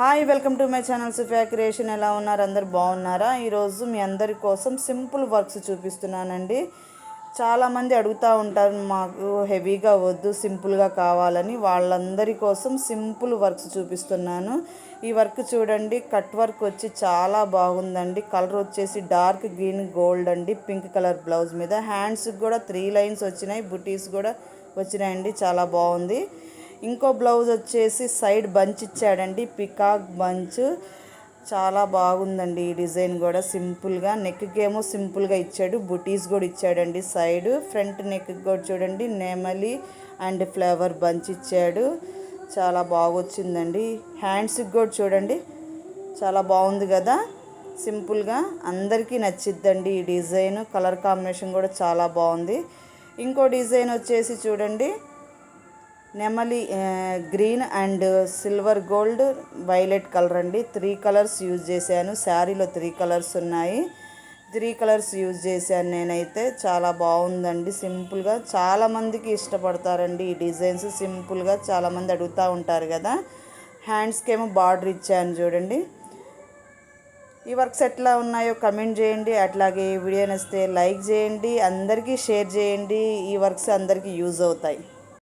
Hi, welcome to my channel Sufiya creation. ఎలా ఉన్నారు? అందరు బాగున్నారా? ఈరోజు మీ అందరి కోసం సింపుల్ వర్క్స్ చూపిస్తున్నానండి. చాలామంది అడుగుతూ ఉంటారు, మాకు హెవీగా వద్దు, సింపుల్గా కావాలని. వాళ్ళందరి కోసం సింపుల్ వర్క్స్ చూపిస్తున్నాను. ఈ వర్క్ చూడండి, కట్ వర్క్ వచ్చి చాలా బాగుందండి. కలర్ వచ్చేసి డార్క్ గ్రీన్ గోల్డ్ అండి, పింక్ కలర్ బ్లౌజ్ మీద. హ్యాండ్స్కి కూడా 3 లైన్స్ వచ్చినాయి, బుటీస్ కూడా వచ్చినాయండి. చాలా బాగుంది. ఇంకో బ్లౌజ్ వచ్చేసి సైడ్ బంచ్ ఇచ్చాడండి, పికాక్ బంచ్. చాలా బాగుందండి ఈ డిజైన్ కూడా. సింపుల్గా నెక్కేమో సింపుల్గా ఇచ్చాడు, బుటీస్ కూడా ఇచ్చాడండి సైడ్. ఫ్రంట్ నెక్ కూడా చూడండి, నెమలి అండ్ ఫ్లవర్ బంచ్ ఇచ్చాడు. చాలా బాగొచ్చిందండి. హ్యాండ్స్కి కూడా చూడండి, చాలా బాగుంది కదా. సింపుల్గా అందరికీ నచ్చిద్దండి ఈ డిజైన్. కలర్ కాంబినేషన్ కూడా చాలా బాగుంది. ఇంకో డిజైన్ వచ్చేసి చూడండి, నెమలి green and silver gold violet colour అండి. 3 కలర్స్ యూజ్ చేశాను. శారీలో 3 కలర్స్ ఉన్నాయి. 3 కలర్స్ యూజ్ చేశాను నేనైతే. చాలా బాగుందండి. సింపుల్గా చాలామందికి ఇష్టపడతారండి ఈ డిజైన్స్. సింపుల్గా చాలామంది అడుగుతూ ఉంటారు కదా. హ్యాండ్స్కి ఏమో బార్డర్ ఇచ్చాను చూడండి. ఈ వర్క్స్ ఎట్లా ఉన్నాయో కమెంట్ చేయండి. అట్లాగే వీడియో నచ్చితే లైక్ చేయండి, అందరికీ షేర్ చేయండి. ఈ వర్క్స్ అందరికీ యూజ్ అవుతాయి.